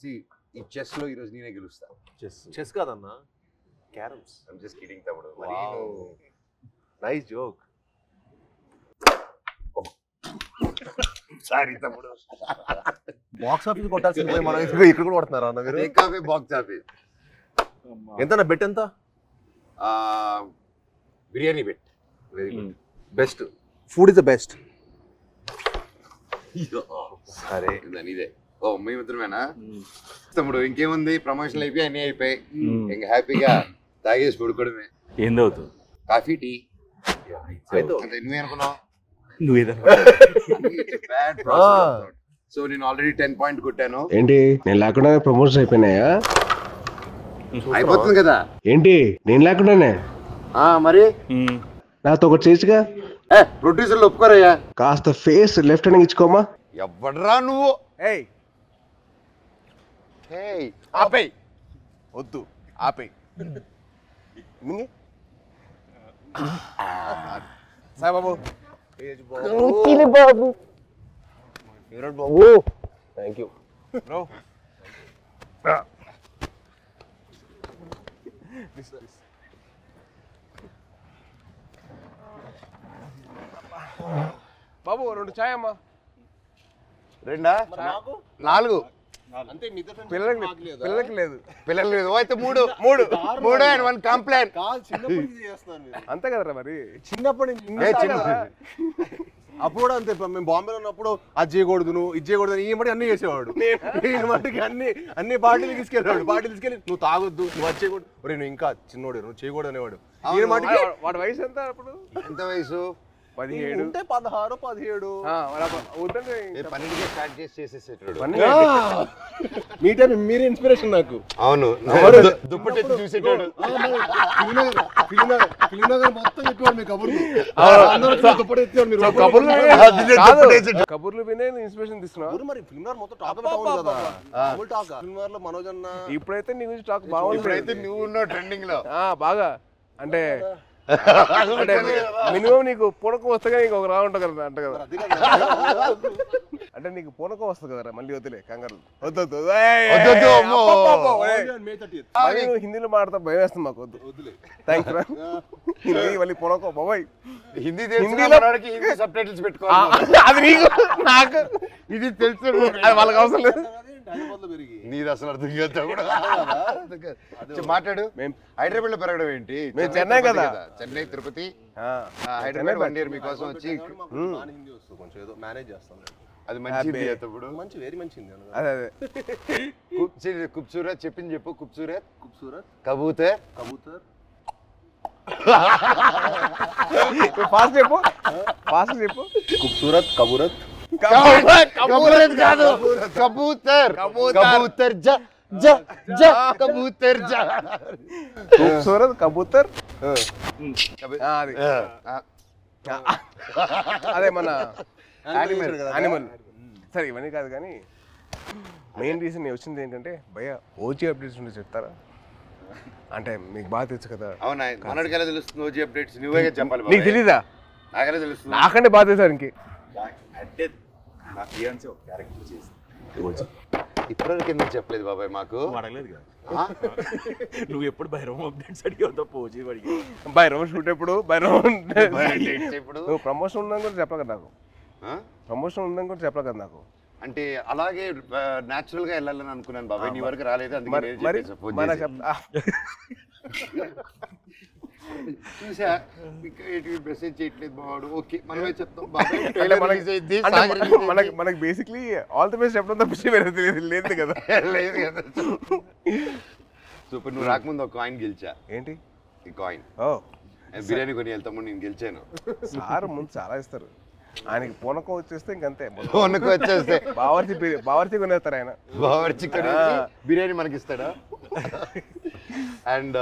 ఈ చెస్ లో ఈరోజు నేనే గెలుస్తా. చెస్ కాదన్నా, క్యారమ్స్. ఐమ్ జస్ట్ కిడింగ్ తమ్ముడు. Nice joke. సారీ తమ్ముడు. బాక్స్ ఆఫీస్ కొట్టాల్సింది మనం ఇక్కడ కూడా కొడుతున్నారా అన్న మీరు? Coffee box office. ఎంత బెట్ ఎంత? Biryani bet. Very good. Best food is the best. సరే ఇదే. ఓ మేమిద్దరమేనా తమ్ముడు? ఇంకేముంది, ప్రమోషన్లు అయిపోయి అన్నీ అయిపోయి ఇంకా హ్యాపీగా తాగేసి పడుకోవడమే. ఏందవుతుంది? కాఫీ టీ నువ్వేనుకున్నావు? సో నేను ఆల్రెడీ 10 పాయింట్ కొట్టాను. ఏంటి నేను లేకుండా ప్రమోషన్ అయిపోయినాయా? అయిపోతుంది కదా. ఏంటి నేను లేకుండానే? మరి నాతో ఒకటి చేసిగా. ప్రొడ్యూసర్లు ఒప్పుకోరయ్యా. కాస్త ఫేస్ లెఫ్ట్ హ్యాండ్ ఇచ్చుకోమా. ఎవడరా నువ్వు? ఆపేయ్, వద్దు ఆపేయ్. సాయి బాబు, బాబు థ్యాంక్ యూ బ్రో. బాబు 2 చాయ్ అమ్మా. 2 4 అంతే. పిల్లలకి లేదు. పిల్లలు లేదు అయితే 3 అండ్ 1 కంప్లైంట్. అంతే కదరా మరి. చిన్నప్పటి నుంచి అప్పుడు కూడా అంతే. మేము బాంబేలో ఉన్నప్పుడు అది చేయకూడదు, నువ్వు ఇది చేయకూడదు, ఈ మట్టి అన్ని చేసేవాడు. నేను మట్టికి అన్ని పార్టీలు తీసుకెళ్ళేవాడు. పార్టీలు తీసుకెళ్ళి నువ్వు తాగొద్దు, నువ్వు అది చేయకూడదు, నువ్వు ఇంకా చిన్నోడు, నువ్వు చేయకూడదు అనేవాడు. ఈయన మట్టికి వాడి వయసు ఎంత అప్పుడు? ఎంత వయసు? 17 ఉంటే 16 17. పన్నెండుకే స్టార్ట్ చేసేసేటాడు. మీ టైం మీరే ఇన్స్పిరేషన్ నాకు. అవును, దుప్పటి చూసేటాడు. కబుర్లు వినే ఇన్స్పిరేషన్ తీసుకున్నావు. మరి ఫిల్మ్ మొత్తం టాక్ మనోజ్ అన్న. ఇప్పుడైతే నీ గురించి టాక్ బాగుంది. ఇప్పుడైతే నువ్వు ఉన్నావు ట్రెండింగ్ లో బాగా. అంటే మినిమం నీకు పూనకం వస్తే నీకు ఒక రా ఉంటుంది కదా అంట కదా. అంటే నీకు పూనకం వస్తుంది కదరా, మళ్ళీ వద్దులే కంగారు. వద్దు హిందీలో మాట్లాడతా భయం వేస్తుంది మాకు. వద్దులే థ్యాంక్స్ రా. హిందీ మళ్ళీ పూనకం బాబాయ్. హిందీలో సబ్ టైటిల్స్ పెట్టుకోవాలి. అది నీకు నాకు ఇది తెలుసు, వాళ్ళకి అవసరం లేదు. నీది అసలు అర్థం కాదు. మాట్లాడు. హైదరాబాద్ లో పెరగడం ఏంటి? మేము చెన్నై కదా. చెన్నై తిరుపతి హైదరాబాద్ 1 year మీకోసం వచ్చి కొంచెం ఏదో మేనేజ్ చేస్తాం. అది మంచిది అప్పుడు. మంచి వెరీ మంచిది. అదే ఖూబ్సూరత్ చెప్పింది చెప్పు. ఖూబ్సూరత్ కబూతర్ ఫాస్ట్ చెప్పు. ఖూబ్సూరత్ కబూరత్ కాదు, కబూతర్ కబూతర్ ఖూబ్సూరత్ కబూతర్. అదే మన యానిమల్. సరే ఇవన్నీ కాదు కానీ మెయిన్ రీజన్ నేను వచ్చింది ఏంటంటే భయ్యా ఓజీ అప్డేట్స్ ఉంటే చెప్తారా? అంటే మీకు బాగా తెలుసు కదా. అవునా, మనడికి ఎలా తెలుస్తుంది ఓజీ అప్డేట్స్? నువ్వే చెప్పాలి. నీకు తెలీదా? నాకెలా తెలుస్తుంది? నాకంటే బాగా తెలుసు ఇంకే. అంటే నా ఫియాన్సీ ఒక క్యారెక్టర్ చేసి ఇప్పటివరకు ఎందుకు చెప్పలేదు బాబాయ్ మాకు? అడగలేదు కదా. నువ్వు ఎప్పుడు భైరవం అప్డేట్స్ అడిగావు? పోజీ అడిగి భైరవం షూట్ ఎప్పుడు? భైరవం ఇప్పుడు నువ్వు ప్రమోషన్ ఉందని కూడా చెప్పలే కదా నాకు. ప్రమోషన్ ఉందని కూడా చెప్పలే కదా నాకు. అంటే అలాగే న్యాచురల్ గా వెళ్ళాలని అనుకున్నాను బాబాయ్. నీ వరకు రాలేదు, అందుకే చూసా మెసేజ్ చేయట్లేదు బావాడు. ఓకే మనమే చెప్తాం మనకి బేసిక్లీ ఆల్ ది బెస్ట్ చెప్పడం తప్పించి వేరే లేదు కదా. లేదు కదా. సూపర్. నువ్వు రాకముందు ఒక కాయిన్ గెలిచా. ఏంటి ఈ కాయిన్? ఓ బిర్యానీ కొని వెళ్తాము, నేను గెలిచాను. సార్ ముందు చాలా ఇస్తారు. ఆయనకి పూనకం వచ్చేస్తే ఇంకంతే. పూనకం వచ్చేస్తే బావర్చి కొనేస్తారు ఆయన. బావర్చి కొనేసి బిర్యానీ మనకి ఇస్తాడా? అండ్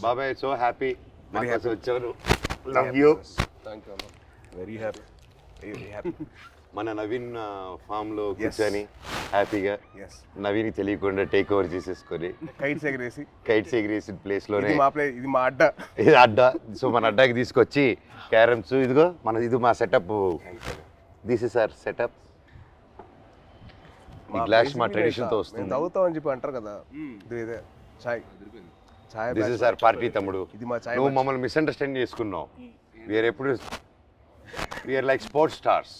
బాబాయ్ సో హ్యాపీ మాకోసం వచ్చారు. Love you. Thank you. Very happy. మన నవీన్ ఫామ్ లో కూర్చొని హ్యాపీగా నవీన్ తెలియకుండా టేక్ ఓవర్ చేసేసుకొని కైట్స్ ఎగిరేసి ప్లేస్ లోనే ఇది మా అడ్డా. ఇది అడ్డా. సో మన అడ్డాకి తీసుకొచ్చి క్యారమ్స్, ఇదిగో ఇది మా setup. This is our setup. ఈ గ్లాస్ మా ట్రెడిషన్ తో వస్తుంది. తాగుతాం అని చెప్పి అంటారు కదా, ఇదే చాయ్. దిస్ ఇస్ అవర్ పార్టీ తమ్ముడు. ఇది మా చాయ్. నువ్వు మమ్మల్ని మిస్అండర్స్టాండ్ చేసుకున్నావు. వీఆర్ ఎప్పుడు వీఆర్ లైక్ స్పోర్ట్స్ స్టార్స్.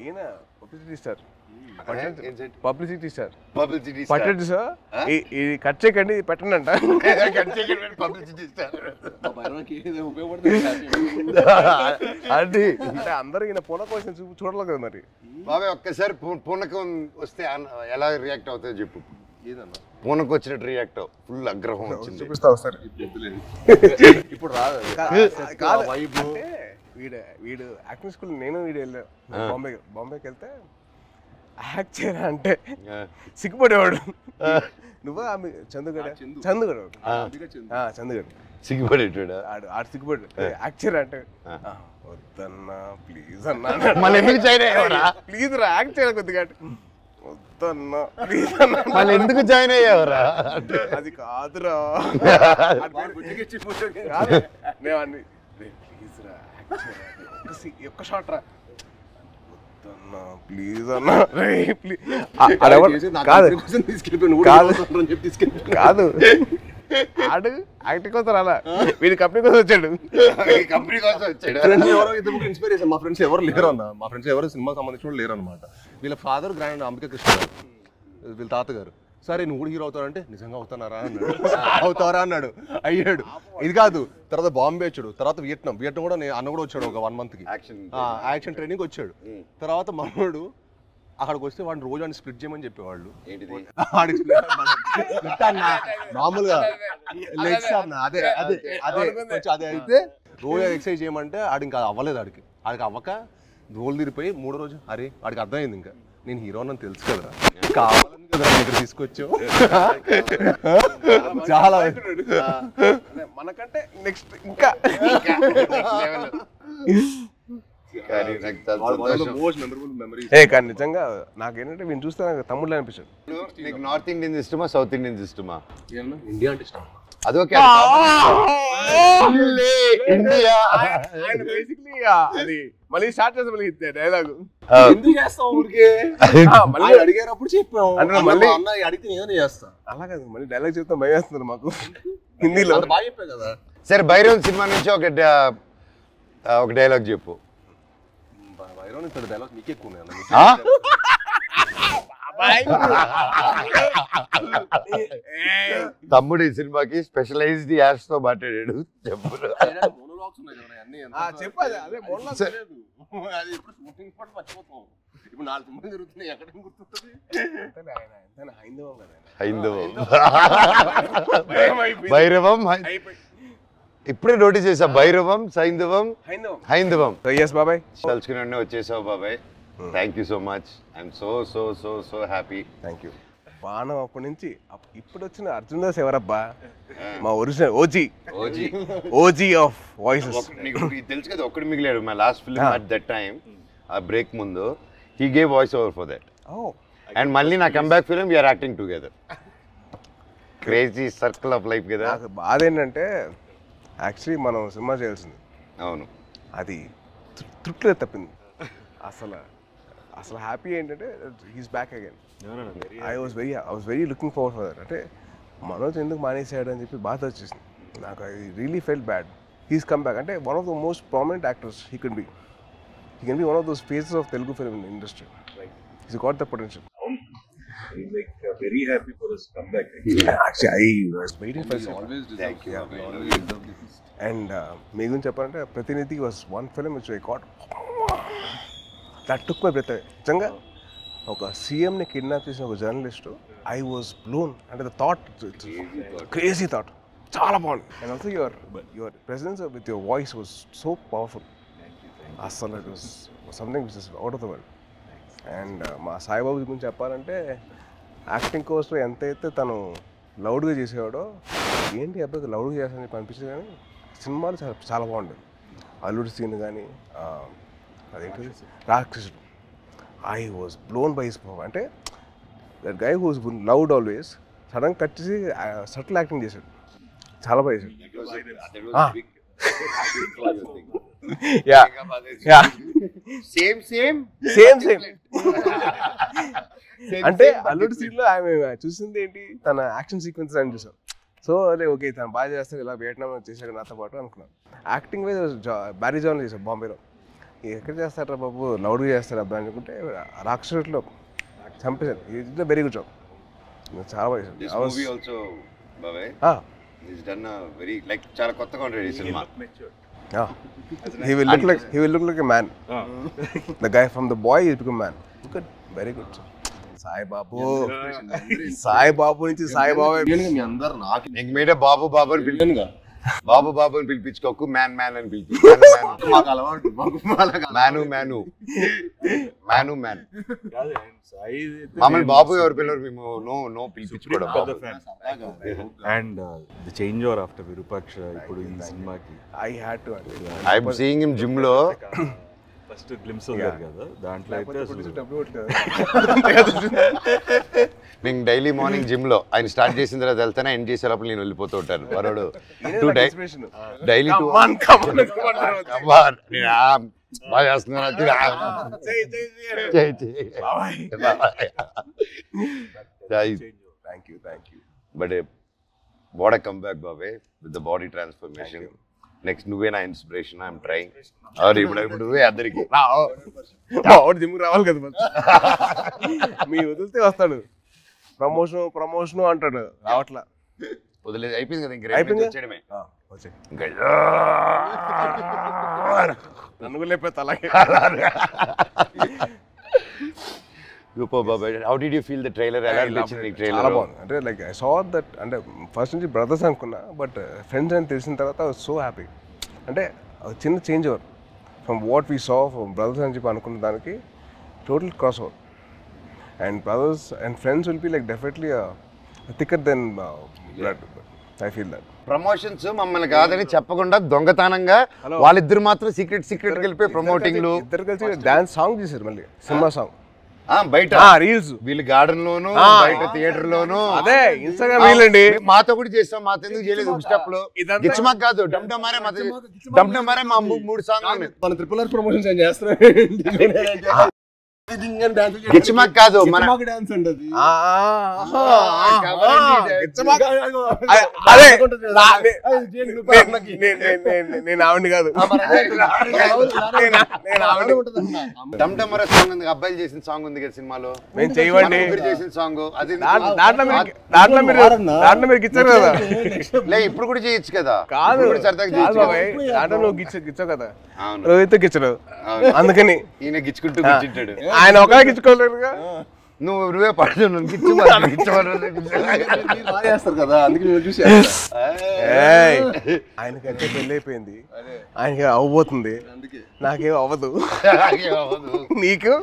ఈయన publicity star. Publicity star publicity పట్టండి సార్, ఇది కట్ చేయకండి, ఇది పెట్టండి అంట. పబ్లిసిటీ స్టార్ అంటే అందరూ ఈయన పూనకం వచ్చిన చూడలేదు కదా మరి. బాబాయ్ ఒక్కసారి పూనకం వస్తే ఎలా రియాక్ట్ అవుతుందో చెప్పు. పూనకం వచ్చినట్టు రియాక్ట్ అవ్వు. ఫుల్ ఆగ్రహం వచ్చింది. చూపిస్తావు సార్. ఇప్పుడు రాదు కాదు. వీడు యాక్టింగ్ స్కూల్ నేను వీడు వెళ్ళా బాంబేకి వెళ్తే యాక్ట్ చేయరా అంటే సిగ్గుపడేవాడు. నువ్వు ఆమె చందుగడ సిగ్గుపడేటాడు. ఆడు సిగ్గుపడు యాక్ట్ చేయరా అంటే వద్దన్నా ప్లీజ్ అన్నా. మళ్ళీ ఎందుకు జాయిన్ అయ్యావరా? ప్లీజ్ రా యాక్ట్ చేయరా కొద్దిగా. వద్దన్నా ప్లీజ్ అన్నా. మళ్ళీ ఎందుకు జాయిన్ అయ్యావరా? అది కాదురా. నేను అన్ని ప్లీజ్ రా ఒక్క షాట్ రా ప్లీజ్ అన్నా కాదు. ఆడు యాక్టింగ్ కోసం అలా వీడి కంపెనీ కోసం వచ్చాడు. కంపెనీ కోసం వచ్చాడు. ఇన్స్పిరేషన్ మా ఫ్రెండ్స్ ఎవరు లేరు అన్న. మా ఫ్రెండ్స్ ఎవరు సినిమాకి సంబంధించిన లేరు అనమాట. వీళ్ళ ఫాదర్ గ్రాండ్ అంబికా కృష్ణ, వీళ్ళ తాతగారు. సరే నువ్వు కూడా హీరో అవుతావంటే నిజంగా అవుతానారా అన్నాడు. అవుతారా అన్నాడు. అయ్యాడు. ఇది కాదు, తర్వాత బాంబే వచ్చాడు, తర్వాత వియట్నాం కూడా అన్న కూడా వచ్చాడు ఒక 1 month యాక్షన్ ట్రైనింగ్ వచ్చాడు. తర్వాత మనోడు అక్కడికి వస్తే వాడిని రోజు వాడిని స్ప్లిట్ చేయమని చెప్పేవాళ్ళు. మామూలుగా లెగ్స్ అన్న అదే అదే అదే అదే అయితే రోజు ఎక్సర్సైజ్ చేయమంటే ఆడు ఇంకా అవ్వలేదు. ఆడికి అవ్వక రోల్ తిరిగిపోయి 3వ రోజు అరే వాడికి అర్థమైంది ఇంకా నేను హీరో అని తెలుసు కదా, కావాలని కదా ఇక్కడ తీసుకొచ్చావు. చాలా మనకంటే నెక్స్ట్ ఇంకా కానీ నిజంగా నాకేంటంటే వీళ్ళు చూస్తే నాకు తమ్ముళ్ళు అనిపించాడు. నీకు నార్త్ ఇండియన్స్ ఇష్టమా సౌత్ ఇండియన్స్ ఇష్టమా? ఇండియా అంటే ఇష్టం. అదొకే ఇండియా అది మళ్ళీ స్టార్ట్ చేస్తాం మళ్ళీ డైలాగ్ ఎందుకు చేస్తాం ఊరికే మళ్ళీ అడిగారప్పుడు చెప్పాం అంటే మళ్ళీ అడిగితే ఏదైనా చేస్తా. అలా కాదు మళ్ళీ డైలాగ్ చెప్తాం భయం వేస్తున్నారు మాకు హిందీలో. బాగా చెప్పా కదా. సరే భైరవ్ సినిమా నుంచి ఒక డైలాగ్ చెప్పు. భైరవ్ డైలాగ్ నీకు ఎక్కువ ఉన్నాయి. తమ్ముడు ఈ సినిమాకి స్పెషలైజ్డ్ యాడ్స్ తో మాట్లాడాడు. చెప్పు. చెప్పాలి అదే భైరవం ఇప్పుడే నోటీస్ చేసా. భైరవం హైందవం. బాబాయ్ తలుచుకుని వచ్చేసావు బాబాయ్. Thank you so much. I'm so so so so happy. Thank you. బాణం అప్పటి నుంచి ఇప్పుడు వచ్చిన అర్జున్ దాస్ ఎవరబ్బా? మా ఒరిజినల్ ఓజీ ఆఫ్ వాయిసెస్. నీకు తెలుసు కదా ఒక్కడు మిగిలాడు. My last film at that time ఆ బ్రేక్ ముందు he gave voice over for that. And మళ్ళీ నా comeback film we are acting together. Crazy circle of life కదా. నాకు బాధ ఏంటంటే యాక్చువల్లీ మనం సినిమా చేయాల్సింది. అవును, అది తృప్తిగా తప్పింది. అసలు హ్యాపీ ఏంటంటే he's back again. I was very looking forward for that. అంటే మనోజ్ ఎందుకు మానేసాడు అని చెప్పి బాధ వచ్చేసింది నాకు. I really felt bad. He's come back. అంటే one of the most prominent actors he can be one of those faces of Telugu film industry. He's got the potential. I'm like very happy for his comeback. Actually, I was waiting for it. Always Thank you. And me guరించి చెప్పాలంటే ప్రతినిధి was one film which I got that took my breath away. నిజంగా ఒక సీఎంని kidnap చేసిన ఒక journalist, I was blown. అంటే the thought, crazy thought, చాలా బాగుంది. And also your presence with your voice was so powerful. అసలు it was something which is out of the world. And మా సాయిబాబు గురించి చెప్పాలంటే యాక్టింగ్ కోర్స్లో ఎంతైతే తను లౌడ్గా చేసేవాడో, ఏంటి అబ్బాయి లౌడ్గా చేస్తానని చెప్పి అనిపించింది. కానీ సినిమాలు చాలా బాగుండేది. అల్లుడి సీన్ కానీ అదేంటి Rakshasudu, I was blown by his performance. అంటే that guy who's loud always sudden cut చేసి సటిల్ యాక్టింగ్ చేశాడు. చాలా బాగా చేశాడు. యా యా సేమ్ సేమ్ అంటే అల్లుడు సీన్ లో ఆమె చూసింది ఏంటి, తన యాక్షన్ సీక్వెన్స్ అని చూసాం. సో అదే ఓకే తను బాగా చేస్తాడు, ఇలా వియట్నాం చేశాడు నాతో పాటు అనుకున్నాను. యాక్టింగ్ వైజ్ బ్యారీ జాన్లో చేశాడు బాంబేలో. ఎక్కడ చేస్తారా బాబు, లౌడ్గా చేస్తాడు అబ్బాయి అనుకుంటే రాక్షసులో చంపేశాడు. ఇది వెరీ గుడ్ జాబ్, చాలా బాగా చేశాడు. చాలా కొత్తగా ఉంటుంది ఈ cinema. He will look like a man. The guy from the boy is become man. Good, very good. Saibabu నుంచి సాయిబాబు మీ అందరు నాకు ఇంక మీద బాబు అని పిలిచానుగా. బాబు అని పిలిపించుకోకు, మ్యాన్ అని పిలిపించు. మాకు అలవాటు మ్యాను మమ్మల్ని బాబు ఎవరు పిల్లలు, మేము నో పిలిపించుకోవడం. And the change over after Virupaksha ఇప్పుడు ఈ సినిమాకి I am seeing him gym లో. ఫస్ట్ గ్లిమ్స్ ఉంది కదా, దాంట్లో అయితే నేను డైలీ మార్నింగ్ జిమ్ లో ఆయన స్టార్ట్ చేసిన తర్వాత వెళ్తానే, ఎండ్ చేసే లోపల నేను వెళ్ళిపోతూ ఉంటాను. వరుడు డైలీ బాగా చేస్తున్నాను. బట్ వాట్ కమ్ బ్యాక్ బాబే with the body transformation. Next నువ్వే నా ఇన్స్పిరేషన్. I'm trying. ఇప్పుడు నువ్వే అందరికి జిమ్ రావాలి కదా, మీరు వదిలితే వస్తాడు. ప్రమోషన్ అంటాడు, రావట్లా. వదిలేదు, అయిపోయింది కదా. ఇంకా వచ్చేయడమే. నన్ను కూడా లేకపోతే అలాగే. How did you feel the trailer? చాలా బాగుంది. అంటే లైక్ ఐ సా దట్, అంటే ఫస్ట్ నుంచి బ్రదర్స్ అనుకున్నా, బట్ ఫ్రెండ్స్ అని తెలిసిన తర్వాత ఐ వాజ్ సో హ్యాపీ. అంటే చిన్న change over from what we saw from brothers అని చెప్పి అనుకున్న దానికి total cross over. And brothers and friends will be like definitely thicker then blood. I feel that. Promotions మమ్మల్ని కాదని చెప్పకుండా దొంగతనంగా వాళ్ళిద్దరు మాత్రం సీక్రెట్ వెళ్ళిపోయి ప్రమోటింగ్లు. ఇద్దరు కలిసి డాన్స్ సాంగ్ చేశారు, మళ్ళీ సినిమా సాంగ్ బయట రీల్స్, వీళ్ళు గార్డెన్ లోను, బయట థియేటర్ లోను. అదే ఇన్స్టాగ్రామ్ రీల్ అండి. మాతో కూడా చేస్తాం, మాతో ఎందుకు చేయలేదు స్టెప్ లో. గిచ్చమాక్ కాదు, డమ్డమారే మా 3 సాంగ్ మన ట్రిపుల్ ఆర్ ప్రమోషన్స్ ఏం చేస్తారు. గిచ్చమాక్ కాదు, మన డాన్స్ అంటది. నేను ఆవిడ కాదు, డమ్డమరే సాంగ్ ఉంది, అబ్బాయిలు చేసిన సాంగ్ ఉంది కదా సినిమాలో. మేము చేయవండి చేసిన సాంగ్ అది. దాంట్లో మీరు గిచ్చారు కదా. లే ఇప్పుడు కూడా చేయొచ్చు కదా. కాదు దాంట్లో నువ్వు గిచ్చావు కదా, రోహిత్ గిచ్చడు. అందుకని ఈయన గిచ్చుకుంటూ కూర్చుంటాడు. ఆయన ఒక గిచ్చుకోలేదుగా. నువ్వే పడుతు చేస్తారు కదా, అందుకే చూసి ఆయనకైతే పెళ్ళి అయిపోయింది, ఆయనకి అవ్వబోతుంది, నాకేం అవ్వదు. నీకు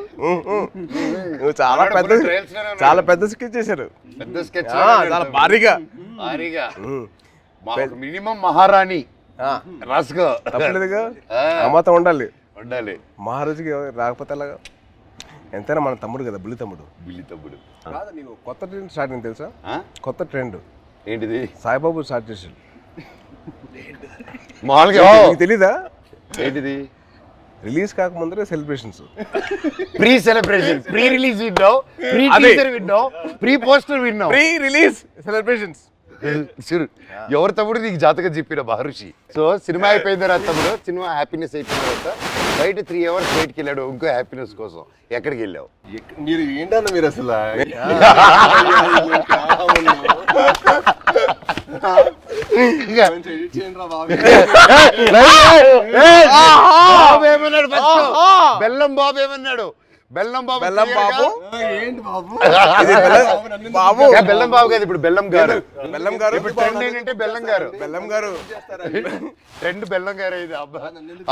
నువ్వు చాలా పెద్ద స్కెచ్ చేశారు, చాలా భారీగా. మినిమం మహారాణి రాసుకో, తప్పలేదుగా. అమ్మతో ఉండాలి. మహారాజుకి రాకపోతే అలాగా. ఎంతైనా మన తమ్ముడు కదా, బుల్లి తమ్ముడు. నీకు కొత్త ట్రెండ్ స్టార్ట్ అయింది తెలుసా? కొత్త ట్రెండ్ ఏంటిది? సాయిబాబు స్టార్ట్ చేసాడు. మామూలుగా తెలీదా? ఏంటిది? రిలీజ్ కాకముందరే celebrations, pre celebration, pre release విన్నావు, ప్రీ టీజర్ విన్నావు, ప్రీ పోస్టర్ విన్నావు, ప్రీ రిలీజ్ సెలబ్రేషన్స్. ఎవరు తమ్ముడు నీకు జాతకం చెప్పిన మహర్షి. సో సినిమా అయిపోయిన తర్వాత తమ్ముడు, సినిమా హ్యాపీనెస్ అయిపోయిన తర్వాత బయట 3 hours బయటకి వెళ్ళాడు ఇంకో హ్యాపీనెస్ కోసం. ఎక్కడికి వెళ్ళావు? మీరు ఏంటన్నా మీరు అసలు బెల్లం బాబు ఏమన్నాడు? బెల్లం బాబు ఏంటి బాబు? బాబు బెల్లం బాబు కాదు, ఇప్పుడు బెల్లం గారు. ఇప్పుడు ట్రెండ్ ఏంటంటే బెల్లం గారు. ట్రెండ్ బెల్లం గారు. ఇది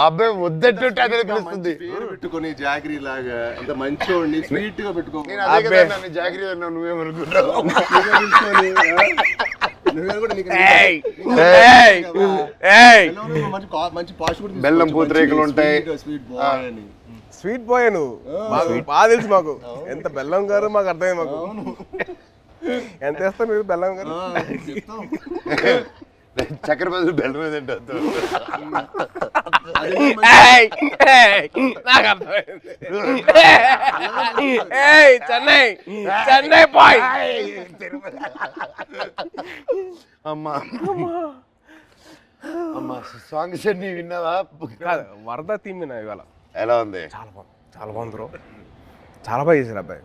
అబ్బాయి వద్దట్టు అదే పిలుస్తుంది. పెట్టుకుని జాగ్రీ లాగా ఎంత మంచివాడిని స్వీట్ గా పెట్టుకో. నేను అదే కదా నన్ను జాగ్రీ అన్నా, నువ్వేమనుకుంటావు? బెల్లం పూతరేకులు ఉంటాయి. స్వీట్ బాయ్ నువ్వు, మాకు బాగా తెలుసు. మాకు ఎంత బెల్లం గారు మాకు అర్థమైంది. మాకు ఎంత వేస్తారు మీరు బెల్లం గారు? చక్కెర బదులు బెల్లం మీద తింటారు. చెన్నై బాయ్. అమ్మా అమ్మా సాంగ్స్ అన్ని విన్నావా? వరద థీమ్ విన్నా ఇవాళ. ఎలా ఉంది? చాలా బాగుంది బ్రో. చాలా బాగా చేశారు అబ్బాయి.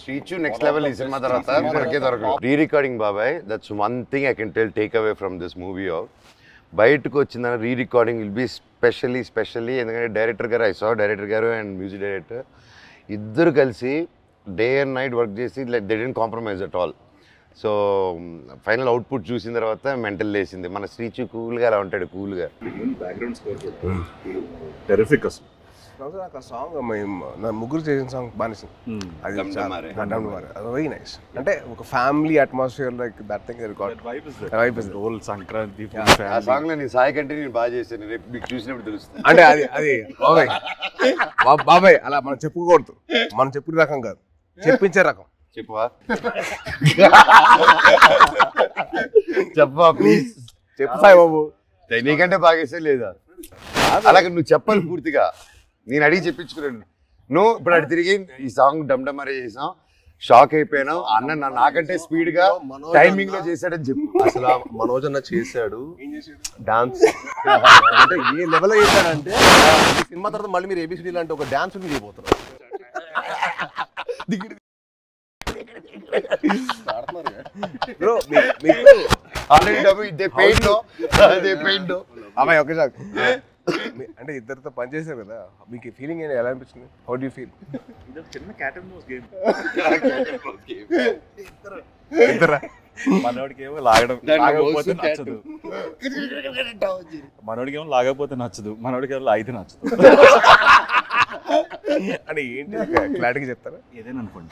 శ్రీచు నెక్స్ట్ లెవెల్ ఈ సినిమా తర్వాత మనకే దొరకదు. రీ రికార్డింగ్ బాబాయ్, that's one thing I can take away from this movie. బయటకు వచ్చిందని re recording will be specially ఎందుకంటే డైరెక్టర్ గారు అండ్ మ్యూజిక్ డైరెక్టర్ ఇద్దరు కలిసి డే అండ్ నైట్ వర్క్ చేసి like they didn't compromise at all. So final output చూసిన తర్వాత mental లేసింది. మన శ్రీచు కూల్గా అలా ఉంటాడు, కూల్గా. బ్యాక్గ్రౌండ్ స్కోర్ టెరిఫిక్ అసలు. నాకు ఆ సాంగ్ నా ముగ్గురు చేసిన సాంగ్ బాగా అది వెరీ నైస్. అంటే ఒక family atmosphere like that thing vibe is role Sankranti ఆ సాంగ్ లో నీ సాయి కంటే నేను బాగా చేశాను, రేపు మీకు చూసినప్పుడు తెలుస్తుంది. అంటే అది బాబాయ్ అలా మనం చెప్పుకోకూడదు. మనం చెప్పుకునే రకం కాదు, చెప్పించే రకం. చెప్పవా? చెప్పవా ప్లీజ్? చెప్పు సాయి బాబు. నీకంటే బాగా చేసే లేదా? అలాగే నువ్వు చెప్పాలి పూర్తిగా. నేను అడిగి చెప్పించుకున్నాను. నువ్వు ఇప్పుడు అటు తిరిగి ఈ సాంగ్ డమ్డమరే చేసాం, షాక్ అయిపోయాను. అన్న నాకంటే స్పీడ్ గా టైమింగ్ లో చేశాడని చెప్పు. అసలు మనోజ్ అన్న చేశాడు డాన్స్. అంటే ఏ లెవెల్ చేశాడంటే సినిమా తర్వాత మళ్ళీ మీరు ఏబిసిడి లాంటి ఒక డాన్స్ చేయబోతున్నారు. అమ్మాయి ఓకే సార్. అంటే ఇద్దరితో పనిచేశారు కదా, మీకు ఫీలింగ్ ఎలా అనిపించింది? How do you feel? చిన్న క్యాట్ అండ్ మౌస్ గేమ్. ఇద్దరా? మనోడికేమో లాగకపోతే నచ్చదు, మనోడికేమో లాగకపోతే నచ్చదు, మనోడికేమో లాగితే నచ్చదు. అంటే ఏంటి క్లారిటీగా చెప్తారా? ఏదైనా అనుకోండి.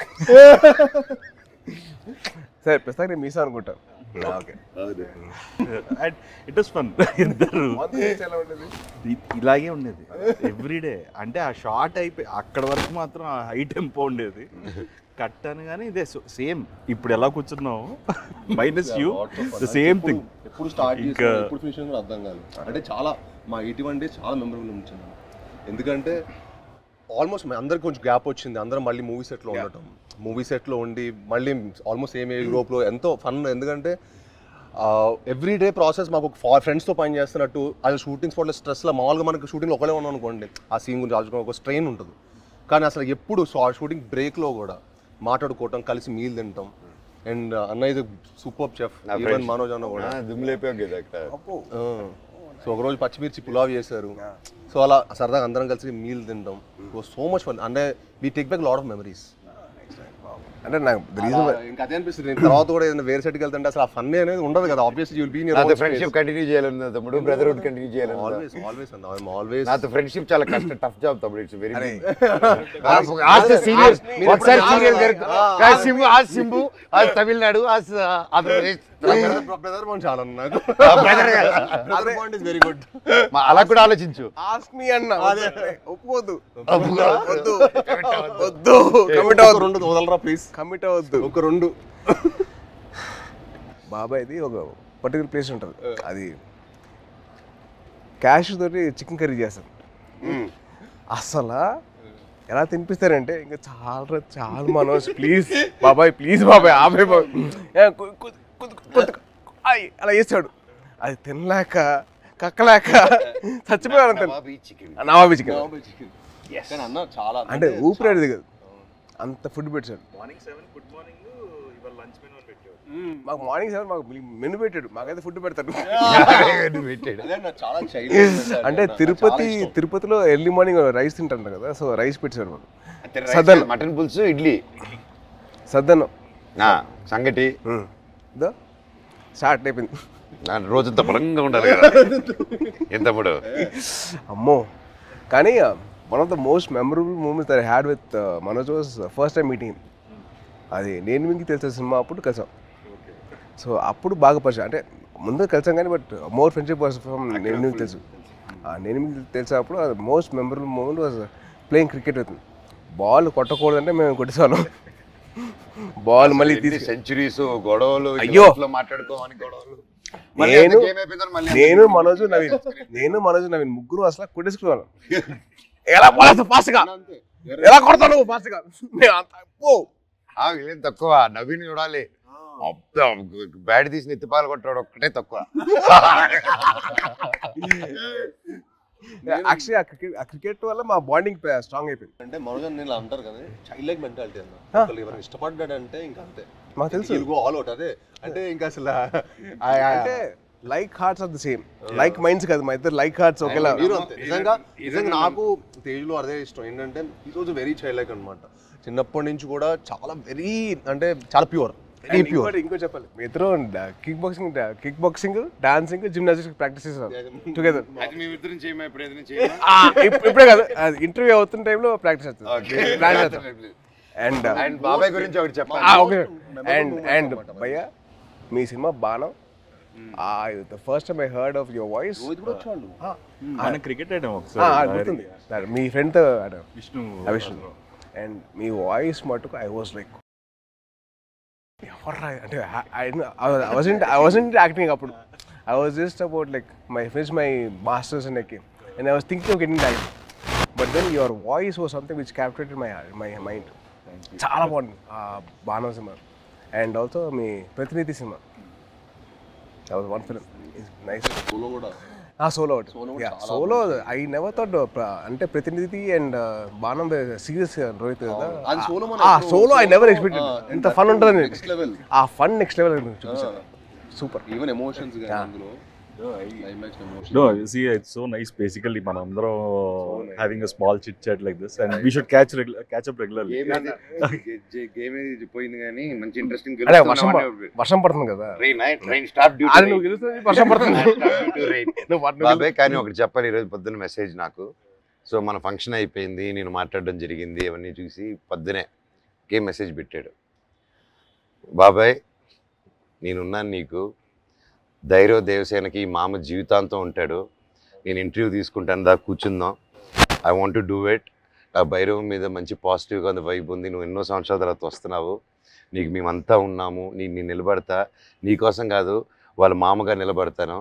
సరే ప్రస్తుతానికి నేను మీసా అనుకుంటాను. Okay, it was fun. ఇద్దరు ఇలాగే ఉండేది ఎవ్రీడే. అంటే ఆ షార్ట్ అయిపోయి అక్కడ వరకు మాత్రం ఆ హై టెంపో ఉండేది. కట్ అనగానే ఇదే సేమ్ ఇప్పుడు ఎలా కూర్చున్నావు మైనస్ యూ సేమ్ థింగ్. ఎప్పుడు స్టార్ట్ చేసి ఎప్పుడు ఫినిష్ కూడా అర్థం కాదు. అంటే చాలా మా 81 days చాలా మెమరబుల్ ఉంచింది. ఎందుకంటే ఆల్మోస్ట్ అందరికి కొంచెం గ్యాప్ వచ్చింది. అందరం మళ్ళీ మూవీ సెట్లో ఉండటం, మూవీ సెట్లో ఉండి మళ్ళీ ఆల్మోస్ట్ సేమ్ యూరోప్లో ఎంతో ఫన్. ఎందుకంటే ఎవ్రీడే ప్రాసెస్ మాకు ఫ్రెండ్స్తో పని చేస్తున్నట్టు. అది షూటింగ్ స్పాట్లో స్ట్రెస్లో మామూలుగా మనకి షూటింగ్లో ఒకలే ఉన్నాం అనుకోండి, ఆ సీన్ గురించి ఆలోచించుకోవడం ఒక స్ట్రెయిన్ ఉంటుంది. కానీ అసలు ఎప్పుడు షూటింగ్ బ్రేక్లో కూడా మాట్లాడుకోవటం, కలిసి మీల్ తింటాం. అండ్ అన్న ఇది సూపర్ చెఫ్, ఈవెన్ మనోజ్ అన్న కూడా సో ఒకరోజు పచ్చిమిర్చి పులావ్ చేశారు. సో అలా సరదాగా అందరం కలిసి మీల్ తింటాం. So much fun. అంటే we take back lot of memories. అంటే నాకు ఇంకా అదే అనిపిస్తుంది. తర్వాత కూడా ఏదైనా వేరే సెట్కి వెళ్తుంటే అసలు ఆ ఫన్ అనేది ఉండదు కదా. Obviously you will be in your friendship continue చేయాలన్నా తమ్ముడు, బ్రదర్హుడ్ కంటిన్యూ చేయాలన్నా always and I am always. నాతో ఫ్రెండ్షిప్ చాలా కష్టం, టఫ్ జాబ్ తమ్ముడు. It's very as serious. ఒకసారి సీరియస్ గారు సింబు, ఆ సింబు, ఆ తమిళనాడు, ఆ ఆంధ్రప్రదేశ్ బ్రదర్ బాండ్ చాలా నాకు. Brother bond is very good. అలా కూడా ఆలోచించు. ఆస్క్ మీ అన్న. ఒప్పుకోవద్దు, వద్దు, వద్దు, కమిట్ అవ్వద్దు. రెండు వదలరా ప్లీజ్, కమిట్ అవ్వద్దు. ఒక రెండు. బాబాయ్ది ఒక పర్టికులర్ ప్లేస్ ఉంటుంది, అది క్యాష్ తోటి చికెన్ కర్రీ చేస్తారు. అసలు ఎలా తినిపిస్తారంటే ఇంకా చాలా మనోజ్ ప్లీజ్ బాబాయ్, ప్లీజ్ బాబాయ్ ఆపే అలా చేస్తాడు. అది తినలేక కక్కలేక చచ్చిపోయాడు. నవాబీ చికెన్ అంటే ఊపిరాడు దిగదు, అంత ఫుడ్ పెట్టాడు. మార్నింగ్ 7 గుడ్ మార్నింగ్, ఇవాళ లంచ్ మెనూ అని పెట్టాడు మాకు. మార్నింగ్ 7 మాకు మెనూ పెట్టాడు, మాకైతే ఫుడ్ పెడతాడు. అంటే తిరుపతిలో ఎర్లీ మార్నింగ్ రైస్ తింటారు కదా, సో రైస్ పెట్టారు మాకు. సద్దన్నం, మటన్ పులుసు, ఇడ్లీ, సద్దన్నం, సంగటి స్టార్ట్ అయిపోయింది. రోజంతా బలంగా ఉండాలి కదా ఎంత తమ్ముడు. అమ్మో. కానీ one of the most memorable moments I had with Manoj was first time meeting. అది నేను మీకు తెలిసిన సినిమా అప్పుడు కలిసాం. సో అప్పుడు బాగా పరిచయం, అంటే ముందు కలిసాం కానీ but more friendship was from నేను మీకు తెలుసు. నేను మీకు తెలిసినప్పుడు అది most memorable moment was playing cricket with. Ball కొట్టకూడదంటే మేము కొట్టేసాను. బాల్ మళ్ళీ సెంచరీస్, గొడవలు, అయ్యో మాట్లాడుకోమని గొడవలు. నేను మనోజ్ నవీన్ ముగ్గురు అసలు కొట్టేసుకున్నాను. ఎలా పోలేదు ఫాస్ట్గా, ఎలా కొడతాను ఫాస్ట్గా. తక్కువ నవీన్ చూడాలి, బ్యాట్ తీసి ఎత్తిపాలు కొట్టాడు ఒక్కటే తక్కువ. యాక్చువల్లీ ఆ క్రికెట్ వల్ల మా బాండింగ్ స్ట్రాంగ్ అయిపోయింది. అంటే మనోజ్ నేను అంటారు కదా చైల్డ్ లైక్ మెంటాలిటీ అన్న. ఎవరైనా ఇష్టపడ్డాడంటే ఇంకా అంతే, మాకు తెలుసు ఆల్ అవుట్. అదే అంటే ఇంకా అసలు అంటే like hearts are the same, like minds కదా మా ఇద్దరు, లైక్ హార్ట్స్ ఒకేలా. మీరు అంతే. నిజంగా నాకు తేజ్లో అదే ఇష్టం ఏంటంటే ఈరోజు వెరీ చైల్డ్ లైక్ అనమాట. చిన్నప్పటి నుంచి కూడా చాలా వెరీ అంటే చాలా ప్యూర్, వెరీ ప్యూర్. ఇంకో చెప్పాలి, మీ ఇద్దరు kick boxing dancing gymnastics practice చేస్తారు టుగెదర్. ఇప్పుడే కాదు, ఇంటర్వ్యూ అవుతున్న టైంలో ప్రాక్టీస్ చేస్తారు. అండ్ బాబాయ్ గురించి ఒకటి చెప్పాలి. అండ్ భయ్య మీ సినిమా బాణం, the first time I heard of your voice, మన క్రికెట్ ఆడాం ఒకసారి, గుర్తుంది మీ ఫ్రెండ్ తో ఆడాం, విష్ణు. అండ్ మీ వాయిస్ మటుకు ఐ వాజ్ లైక్ ఎవర్రా అంటే I wasn't acting అప్పుడు. I was just about like finished my masters and I was thinking of getting that. But then your voice was something which captured my mind. చాలా బాగుంది బాణం cinema. And also మీ ప్రతినిధి cinema, that was one film. It's nice. Solo కూడా solo I never thought అంటే ప్రతినిధి and బాణం serious Rohit కదా. Solo I never expected ఇంత ఫన్ ఉంటుంది. ఆ ఫన్ నెక్స్ట్ లెవెల్ చూపించారు. సూపర్. ఈవెన్ ఎమోషన్స్ గాని అందులో No, see, it's so nice. Basically, manandro having a small chit chat like this, and we should catch up regularly. Game ఏది పోయింది కానీ మంచి ఇంట్రెస్టింగ్. వర్షం పడుతుంది కదా, ట్రైన్ స్టాప్ డ్యూటీ, వర్షం పడుతుంది. బాబాయ్ కానీ ఒకటి చెప్పాలి, ఈరోజు పొద్దున్న మెసేజ్ నాకు. సో మన ఫంక్షన్ అయిపోయింది, నేను మాట్లాడడం జరిగింది, అవన్నీ చూసి పొద్దునే గేమ్ మెసేజ్ పెట్టాడు. బాబాయ్ నేనున్నాను నీకు, ధైర్య దేవసేనకి మామ జీవితాంతం ఉంటాడు, నేను ఇంటర్వ్యూ తీసుకుంటాను, దా కూర్చుందాం, I want to do it. ఆ భైరవం మీద మంచి పాజిటివ్గా ఉంది, వైబ్ ఉంది, నువ్వు ఎన్నో సంవత్సరాల తర్వాత వస్తున్నావు, నీకు మేమంతా ఉన్నాము, నేను నిలబడతా, నీకోసం కాదు వాళ్ళ మామగా నిలబడతాను,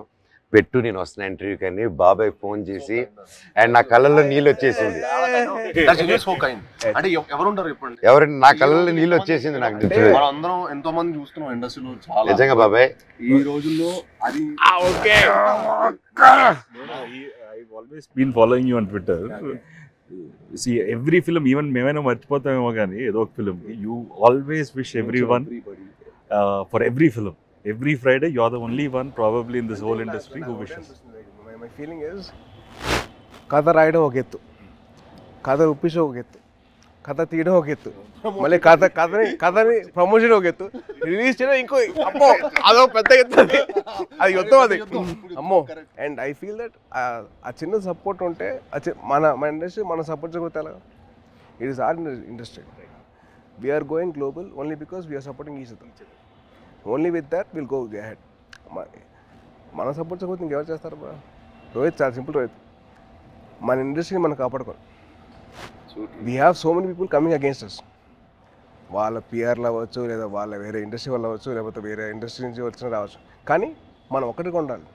పెట్టు నేను వస్తున్నా ఇంటర్వ్యూకి అని బాబాయ్ ఫోన్ చేసి, అండ్ నా కళ్ళల్లో నీళ్ళు వచ్చేసింది. అంటే ఎవరుంటారు చెప్పండి, ఎవరంటే నా కళ్ళల్లో నీళ్ళు వచ్చేసింది నాకు. అందరం ఎంతో మంది చూస్తున్నాం ఇండస్ట్రీలో చాలా. నిజంగా బాబాయ్ ఈ రోజుల్లో అది I've always been following you on Twitter. See, every film, even మేమైనా మర్చిపోతామేమో కానీ ఏదో ఒక film, you always wish everyone for every film. Every Friday, you're the only one probably in this whole industry who wishes. My feeling is, కథ రాయడం ఒక ఎత్తు, కథ ఒప్పించడం ఒక ఎత్తు, కథ తీయడం ఒక ఎత్తు, మళ్ళీ కథని ప్రమోషన్ ఒక ఎత్తు, రిలీజ్ చేయడం ఇంకో అమ్మో అదో పెద్ద ఎత్తు, అది యుద్ధం అది అమ్మో. అండ్ ఐ ఫీల్ దట్ ఆ చిన్న సపోర్ట్ ఉంటే మన ఇండస్ట్రీ మనం సపోర్ట్ చేయకపోతే ఎలా? It is our industry. We're going global only because we're supporting each other. Only with that will go ahead. మనం సపోర్ట్ చేయకపోతే ఇంకెవరు చేస్తారు బా? రోహిత్ చాలా సింపుల్. రోహిత్ మన ఇండస్ట్రీని మనం కాపాడుకోవాలి. We have so many people coming against us. వాళ్ళ పిఆర్లు అవ్వచ్చు, లేదా వాళ్ళ వేరే ఇండస్ట్రీ వాళ్ళు అవ్వచ్చు, లేకపోతే వేరే ఇండస్ట్రీ నుంచి వచ్చిన రావచ్చు, కానీ మనం ఒకటిగా ఉండాలి.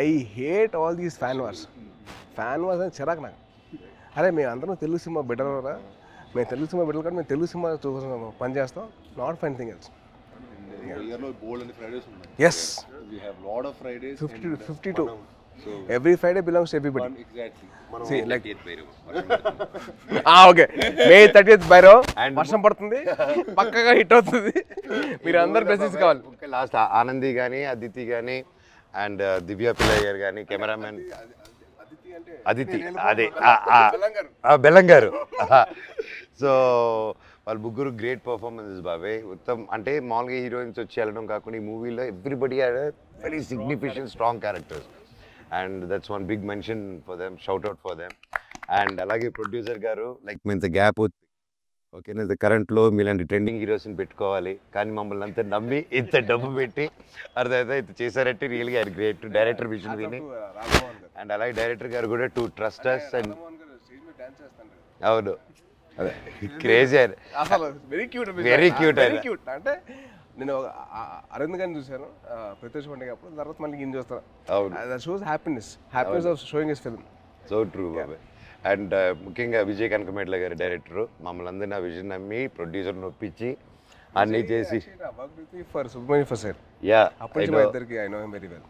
I hate all these fan wars అని చిరాకు నాకు. అరే మేము అందరం తెలుగు సినిమా బిడ్డలరా, మేము తెలుగు సినిమా బిడ్డలు కానీ మేము తెలుగు సినిమా పని చేస్తాం, not fine thing else. Yes, we have lot of Fridays, 52. So every Friday belongs to everybody. Exactly. See, like okay, May 30th Bhairav, వర్షం పడుతుంది, పక్కగా హిట్ అవుతుంది, మీరు అందరు మెసేజ్ కావాలి. లాస్ట్ ఆనంది కానీ, అదితి కానీ, అండ్ దివ్య పిల్లయ్య గారు కానీ, కెమెరామెన్ అదితి, అదే బెల్లం గారు. సో వాళ్ళు ముగ్గురు గ్రేట్ పర్ఫార్మెన్సెస్ బాబాయ్. ఉత్తమ్ అంటే మామూలుగా హీరోయిన్స్ వచ్చి వెళ్ళడం కాకుండా ఈ మూవీలో everybody had very significant strong characters, and that's one big mention for them, shout out for them. And అలాగే ప్రొడ్యూసర్ గారు లైక్ మీ ఇంత గ్యాప్ అవుతుంది, ఓకేనా, ఇంత కరెంట్లో మీలాంటి ట్రెండింగ్ హీరోస్ని పెట్టుకోవాలి, కానీ మమ్మల్ని అంతా నమ్మి ఇంత డబ్బు పెట్టి అర్థమైతే ఇంత చేశారంటే రియల్గా ఆయన గ్రేట్. డైరెక్టర్ విజన్ విని, అండ్ అలాగే డైరెక్టర్ గారు కూడా టు ట్రస్ట్ అస్. అండ్ అవును, అదే క్రేజీ, అసలు వెరీ క్యూట్ వెరీ క్యూట్. అంటే నేను అరవింద్ గారిని చూశాను ప్రత్యక్ష పండుగ అప్పుడు, తర్వాత మళ్ళీ ఈయన చూస్తాను. అవును. That shows happiness of showing his film. So true బాబాయ్. అండ్ ముఖ్యంగా విజయ్ కనకమేట్ల గారి డైరెక్టర్ మమ్మల్ని అందరినీ ఆ విజన్ నమ్మి ప్రొడ్యూసర్ నొప్పించి అన్నీ చేసి for Subrahmanyam for sir yeah అప్పటి నుంచి మా ఇద్దరికి I know him very well.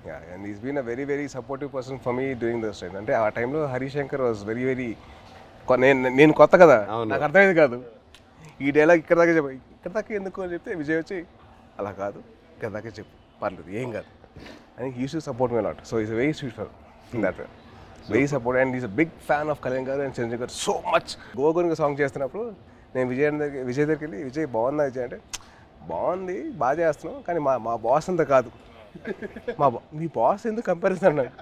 Yeah and is been a very very supportive person for me during those time. అంటే ఆ టైంలో హరిశంకర్ వాజ్ వెరీ వెరీ, నేను కొత్త కదా, నాకు అర్థమైంది కాదు ఈ డైలాగ్ ఇక్కడ దాకా చెప్పు, ఇక్కడ దాకా ఎందుకు అని చెప్తే విజయ్ వచ్చి అలా కాదు ఇక్కడ దాకా చెప్పు పర్లేదు ఏం కాదు అని he to support me lot. So is very sweet for that way, very support. And is a big fan of Kalyan గారు అండ్ చిరంజీవి గారు సో మచ్. గోగోనిగా సాంగ్ చేస్తున్నప్పుడు నేను విజయ్ దగ్గరికి వెళ్ళి, విజయ్ బాగుందా విజయ్ అంటే, బాగుంది బాగా చేస్తున్నావు కానీ మా బాస్ అంతా కాదు, మీ బాస్ ఎందుకు కంపారిజన్ అన్నాడు.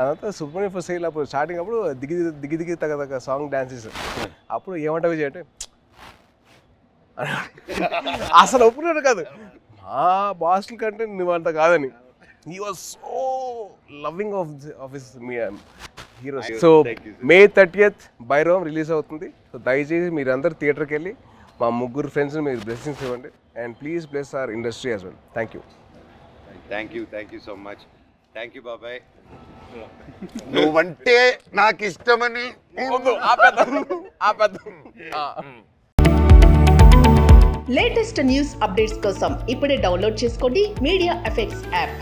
అదంతా సుబ్రహ్మణ్యం ఫర్ సేల్ అప్పుడు స్టార్టింగ్ అప్పుడు దిగి తగ్గ సాంగ్ డాన్సెస్ అప్పుడు ఏమంటా విజయ్ అంటే అసలు ఒప్పుకున్నాడు కాదు, మా బాస్ల కంటే నువ్వు అంత కాదని. He was so loving of his heroes. So May 30th Bhairavam release అవుతుంది. సో దయచేసి మీరందరూ థియేటర్కి వెళ్ళి మా ముగ్గురు ఫ్రెండ్స్ని మీరు బ్లెస్సింగ్స్ ఇవ్వండి and please bless our industry as well. Thank you so much. Thank you బాబాయ్. నువ్వంటే నాకు ఇష్టమని లేటెస్ట్ న్యూస్ అప్డేట్స్ కోసం ఇప్పుడే డౌన్లోడ్ చేసుకోండి మీడియా ఎఫెక్ట్స్ యాప్.